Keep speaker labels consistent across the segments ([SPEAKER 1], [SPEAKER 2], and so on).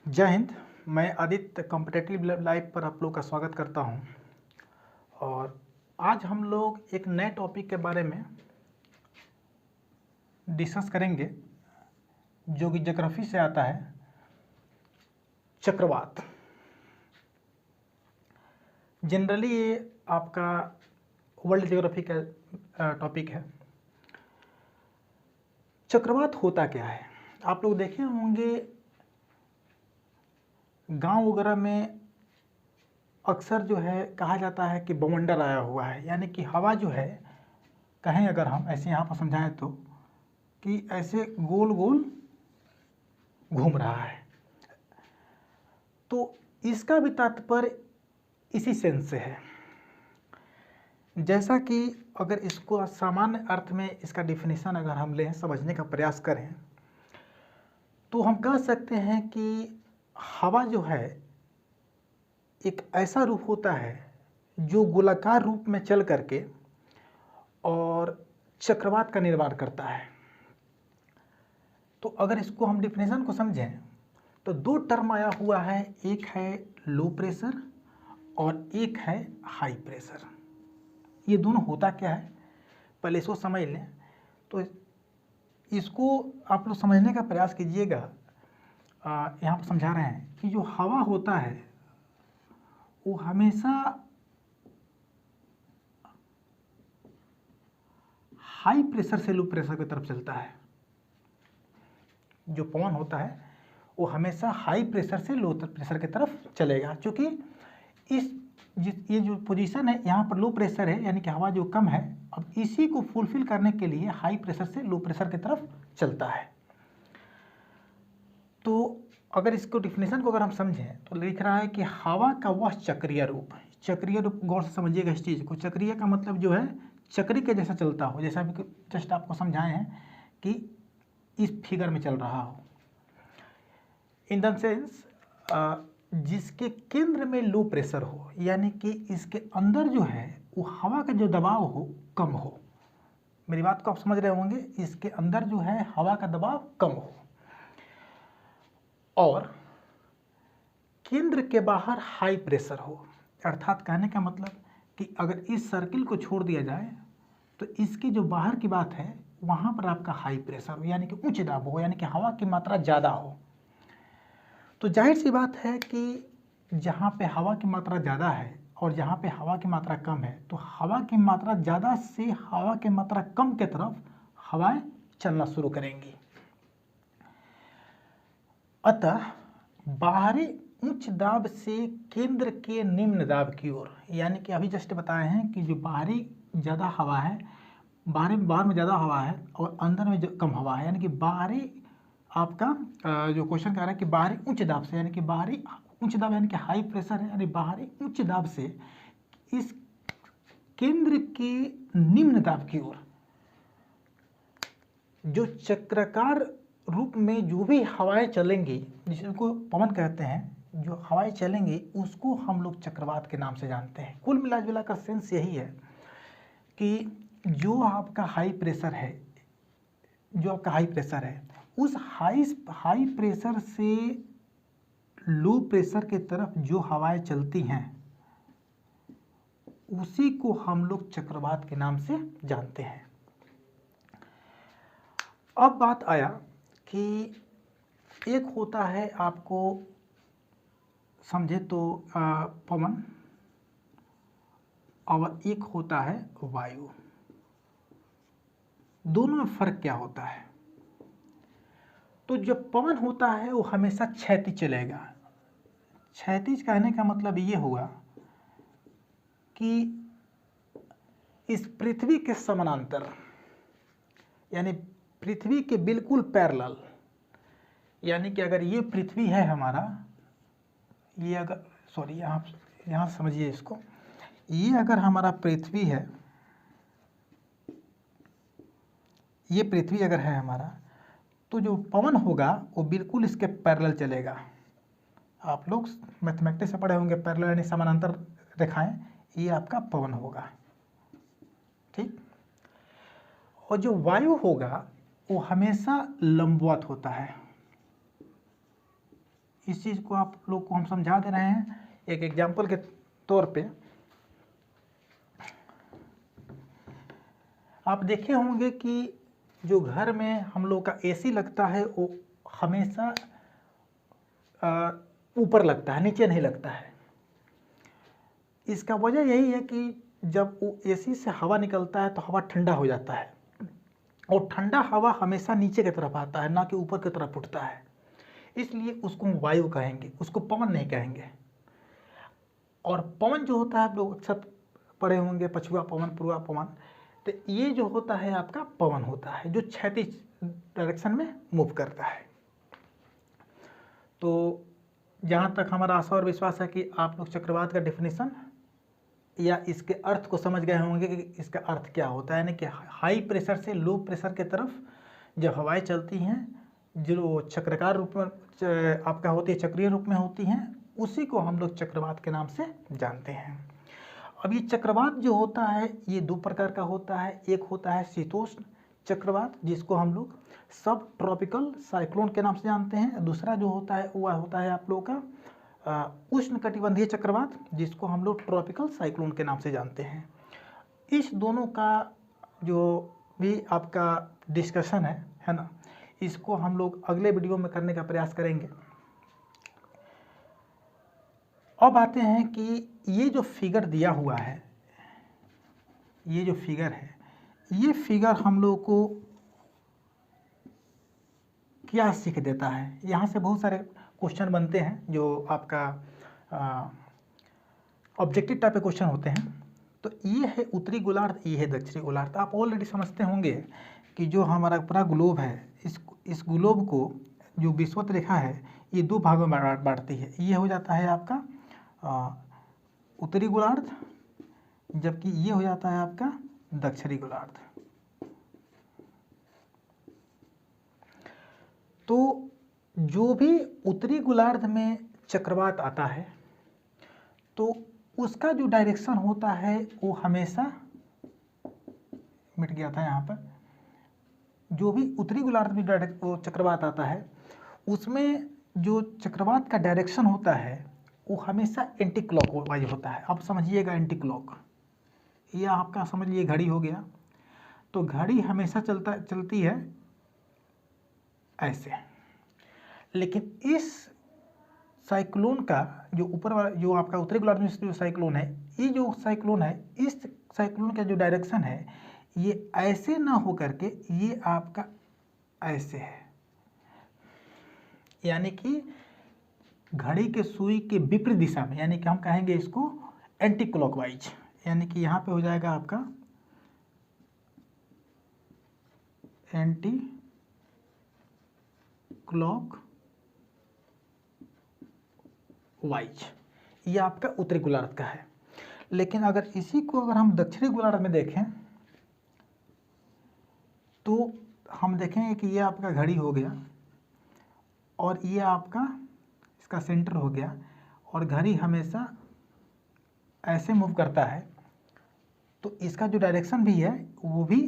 [SPEAKER 1] जय हिंद। मैं Aditya competitive life पर आप लोग का स्वागत करता हूं। और आज हम लोग एक नए टॉपिक के बारे में डिस्कस करेंगे जो कि ज्योग्राफी से आता है, चक्रवात। जनरली ये आपका वर्ल्ड ज्योग्राफी का टॉपिक है। चक्रवात होता क्या है? आप लोग देखे होंगे गांव वगैरह में अक्सर जो है कहा जाता है कि बवंडर आया हुआ है, यानी कि हवा जो है, कहें अगर हम ऐसे यहाँ पर समझाएं तो, कि ऐसे गोल गोल घूम रहा है। तो इसका भी तात्पर्य इसी सेंस से है। जैसा कि अगर इसको सामान्य अर्थ में इसका डिफिनीशन अगर हम लें, समझने का प्रयास करें, तो हम कह सकते हैं कि हवा जो है एक ऐसा रूप होता है जो गोलाकार रूप में चल करके और चक्रवात का निर्माण करता है। तो अगर इसको हम डिफिनेशन को समझें तो दो टर्म आया हुआ है, एक है लो प्रेशर और एक है हाई प्रेशर। ये दोनों होता क्या है पहले इसको समझ लें। तो इसको आप लोग समझने का प्रयास कीजिएगा। यहाँ पर समझा रहे हैं कि जो हवा होता है वो हमेशा हाई प्रेशर से लो प्रेशर की तरफ चलता है। जो पवन होता है वो हमेशा हाई प्रेशर से लो प्रेशर की तरफ चलेगा, क्योंकि ये जो पोजीशन है यहाँ पर लो प्रेशर है, यानी कि हवा जो कम है, अब इसी को फुलफिल करने के लिए हाई प्रेशर से लो प्रेशर की तरफ चलता है। तो अगर इसको डिफिनेशन को अगर हम समझें तो लिख रहा है कि हवा का वह चक्रीय रूप, चक्रीय रूप गौर से समझिएगा इस चीज़ को। चक्रीय का मतलब जो है चक्री के जैसा चलता हो, जैसा अभी जस्ट आपको समझाए हैं कि इस फिगर में चल रहा हो। इन द सेंस जिसके केंद्र में लो प्रेशर हो, यानी कि इसके अंदर जो है वो हवा का जो दबाव हो कम हो। मेरी बात को आप समझ रहे होंगे, इसके अंदर जो है हवा का दबाव कम हो और केंद्र के बाहर हाई प्रेशर हो। अर्थात कहने का मतलब कि अगर इस सर्किल को छोड़ दिया जाए तो इसकी जो बाहर की बात है वहाँ पर आपका हाई प्रेशर हो, यानी कि उच्च दाब हो, यानी कि हवा की मात्रा ज़्यादा हो। तो जाहिर सी बात है कि जहाँ पे हवा की मात्रा ज़्यादा है और जहाँ पे हवा की मात्रा कम है, तो हवा की मात्रा ज़्यादा से हवा की मात्रा कम की तरफ हवाएं चलना शुरू करेंगी। अतः बाहरी उच्च दाब से केंद्र के निम्न दाब की ओर, यानी कि अभी जस्ट बताए हैं कि जो बाहरी ज़्यादा हवा है, बाहर में ज़्यादा हवा है और अंदर में जो कम हवा है, यानी कि बाहरी आपका जो क्वेश्चन कह रहा है कि बाहरी उच्च दाब से, यानी कि बाहरी उच्च दाब यानी कि हाई प्रेशर है, यानी बाहरी उच्च दाब से इस केंद्र के निम्न दाब की ओर जो चक्राकार रूप में जो भी हवाएं चलेंगी, जिसको पवन कहते हैं, जो हवाएं चलेंगी उसको हम लोग चक्रवात के नाम से जानते हैं। कुल मिला जुला कर सेंस यही है कि जो आपका हाई प्रेशर है, उस हाई प्रेशर से लो प्रेशर की तरफ जो हवाएं चलती हैं उसी को हम लोग चक्रवात के नाम से जानते हैं। अब बात आया कि एक होता है, आपको समझे तो पवन, और एक होता है वायु। दोनों में फर्क क्या होता है? तो जो पवन होता है वो हमेशा क्षैतिज चलेगा। क्षैतिज कहने का मतलब ये हुआ कि इस पृथ्वी के समानांतर, यानी पृथ्वी के बिल्कुल पैरेलल, यानी कि अगर ये पृथ्वी है हमारा, ये अगर सॉरी यहाँ समझिए इसको, ये अगर हमारा पृथ्वी है, ये पृथ्वी अगर है हमारा, तो जो पवन होगा वो बिल्कुल इसके पैरेलल चलेगा। आप लोग मैथमेटिक्स से पढ़े होंगे, पैरेलल यानी समानांतर रेखाएं, ये आपका पवन होगा, ठीक। और जो वायु होगा वो हमेशा लंबवत होता है, इस चीज़ को आप लोग को हम समझा दे रहे हैं एक एग्जाम्पल के तौर पे। आप देखे होंगे कि जो घर में हम लोग का एसी लगता है वो हमेशा ऊपर लगता है, नीचे नहीं लगता है। इसका वजह यही है कि जब वो एसी से हवा निकलता है तो हवा ठंडा हो जाता है, और ठंडा हवा हमेशा नीचे की तरफ आता है, ना कि ऊपर की तरफ उठता है। इसलिए उसको हम वायु कहेंगे, उसको पवन नहीं कहेंगे। और पवन जो होता है आप लोग अक्सर पढ़े होंगे, पछुआ पवन, पूर्वा पवन। तो ये जो होता है आपका पवन होता है, जो क्षैतिज डायरेक्शन में मूव करता है। तो जहाँ तक हमारा आशा और विश्वास है कि आप लोग चक्रवात का डेफिनेशन या इसके अर्थ को समझ गए होंगे कि इसका अर्थ क्या होता है। यानी कि हाई प्रेशर से लो प्रेशर के तरफ जब हवाएं चलती हैं, जो चक्राकार रूप में आपका होती है, चक्रीय रूप में होती हैं, उसी को हम लोग चक्रवात के नाम से जानते हैं। अब ये चक्रवात जो होता है ये दो प्रकार का होता है। एक होता है शीतोष्ण चक्रवात, जिसको हम लोग सब ट्रॉपिकल साइक्लोन के नाम से जानते हैं। दूसरा जो होता है वह होता है आप लोगों का उष्ण कटिबंधीय चक्रवात, जिसको हम लोग ट्रॉपिकल साइक्लोन के नाम से जानते हैं। इस दोनों का जो भी आपका डिस्कशन है ना, इसको हम लोग अगले वीडियो में करने का प्रयास करेंगे। अब आते हैं कि ये जो फिगर दिया हुआ है, ये जो फिगर है, ये फिगर हम लोग को क्या सीख देता है। यहाँ से बहुत सारे क्वेश्चन बनते हैं जो आपका ऑब्जेक्टिव टाइप के क्वेश्चन होते हैं। तो ये है उत्तरी गोलार्ध, ये है दक्षिणी गोलार्ध। आप ऑलरेडी समझते होंगे कि जो हमारा पूरा ग्लोब है, इस ग्लोब को जो विषुवत रेखा है ये दो भागों में बांटती है। ये हो जाता है आपका उत्तरी गोलार्ध, जबकि ये हो जाता है आपका दक्षिणी गोलार्ध। तो जो भी उत्तरी गोलार्ध में चक्रवात आता है तो उसका जो डायरेक्शन होता है वो हमेशा मिट गया था यहाँ पर। जो भी उत्तरी गोलार्ध में वो चक्रवात आता है उसमें जो चक्रवात का डायरेक्शन होता है वो हमेशा एंटी क्लॉक वाइज होता है। अब समझिएगा एंटी क्लॉक, ये आपका समझ लिए घड़ी हो गया। तो घड़ी हमेशा चलती है ऐसे, लेकिन इस साइक्लोन का जो ऊपर वाला जो आपका उत्तरी गोलार्ध में जो साइक्लोन है, ये जो साइक्लोन है, इस साइक्लोन का जो डायरेक्शन है ये ऐसे ना हो करके ये आपका ऐसे है। यानी कि घड़ी के सुई के विपरीत दिशा में, यानी कि हम कहेंगे इसको एंटी क्लॉकवाइज। यानी कि यहाँ पे हो जाएगा आपका एंटी क्लॉक वाइज, ये आपका उत्तरी गोलार्ध का है। लेकिन अगर इसी को अगर हम दक्षिणी गोलार्ध में देखें तो हम देखेंगे कि ये आपका घड़ी हो गया और ये आपका इसका सेंटर हो गया, और घड़ी हमेशा ऐसे मूव करता है। तो इसका जो डायरेक्शन भी है वो भी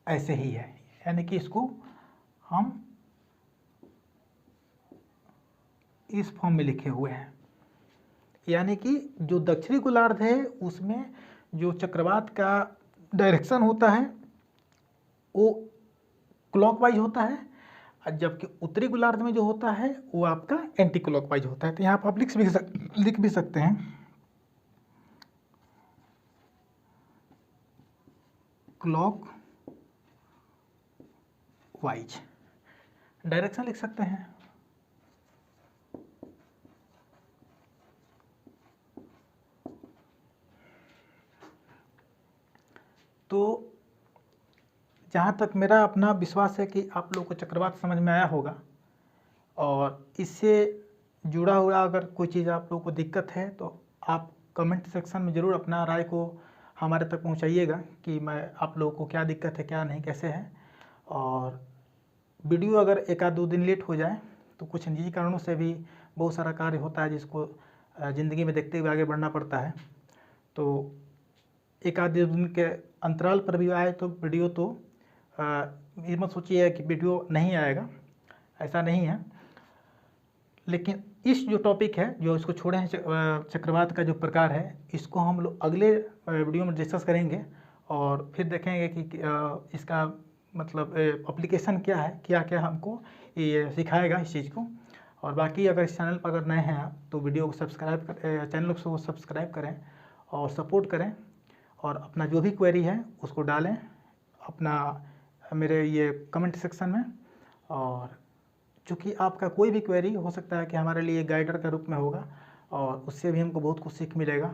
[SPEAKER 1] ऐसे ही है। यानी कि इसको हम इस फॉर्म में लिखे हुए हैं। यानी कि जो दक्षिणी गोलार्ध है उसमें जो चक्रवात का डायरेक्शन होता है वो क्लॉकवाइज होता है, और जबकि उत्तरी गोलार्ध में जो होता है वो आपका एंटी क्लॉकवाइज होता है। तो यहाँ पर आप लिख भी सकते हैं क्लॉक वाइज, डायरेक्शन लिख सकते हैं। तो जहाँ तक मेरा अपना विश्वास है कि आप लोगों को चक्रवात समझ में आया होगा, और इससे जुड़ा हुआ अगर कोई चीज़ आप लोगों को दिक्कत है तो आप कमेंट सेक्शन में ज़रूर अपना राय को हमारे तक पहुँचाइएगा कि मैं आप लोगों को क्या दिक्कत है, क्या नहीं, कैसे है। और वीडियो अगर एक आध दो दिन लेट हो जाए तो कुछ निजी कारणों से भी बहुत सारा कार्य होता है जिसको ज़िंदगी में देखते हुए आगे बढ़ना पड़ता है। तो एक आध दिन के अंतराल पर भी आए तो वीडियो, तो ये मत सोचिए कि वीडियो नहीं आएगा, ऐसा नहीं है। लेकिन इस जो टॉपिक है, जो इसको छोड़े हैं, चक्रवात का जो प्रकार है, इसको हम लोग अगले वीडियो में डिस्कस करेंगे और फिर देखेंगे कि इसका मतलब एप्लीकेशन क्या है, क्या क्या हमको ये सिखाएगा इस चीज़ को। और बाकी अगर इस चैनल पर अगर नए हैं आप तो वीडियो को सब्सक्राइब कर, चैनल को सब्सक्राइब करें और सपोर्ट करें, और अपना जो भी क्वेरी है उसको डालें अपना मेरे ये कमेंट सेक्शन में। और चूँकि आपका कोई भी क्वेरी हो सकता है कि हमारे लिए गाइडर के रूप में होगा, और उससे भी हमको बहुत कुछ सीख मिलेगा।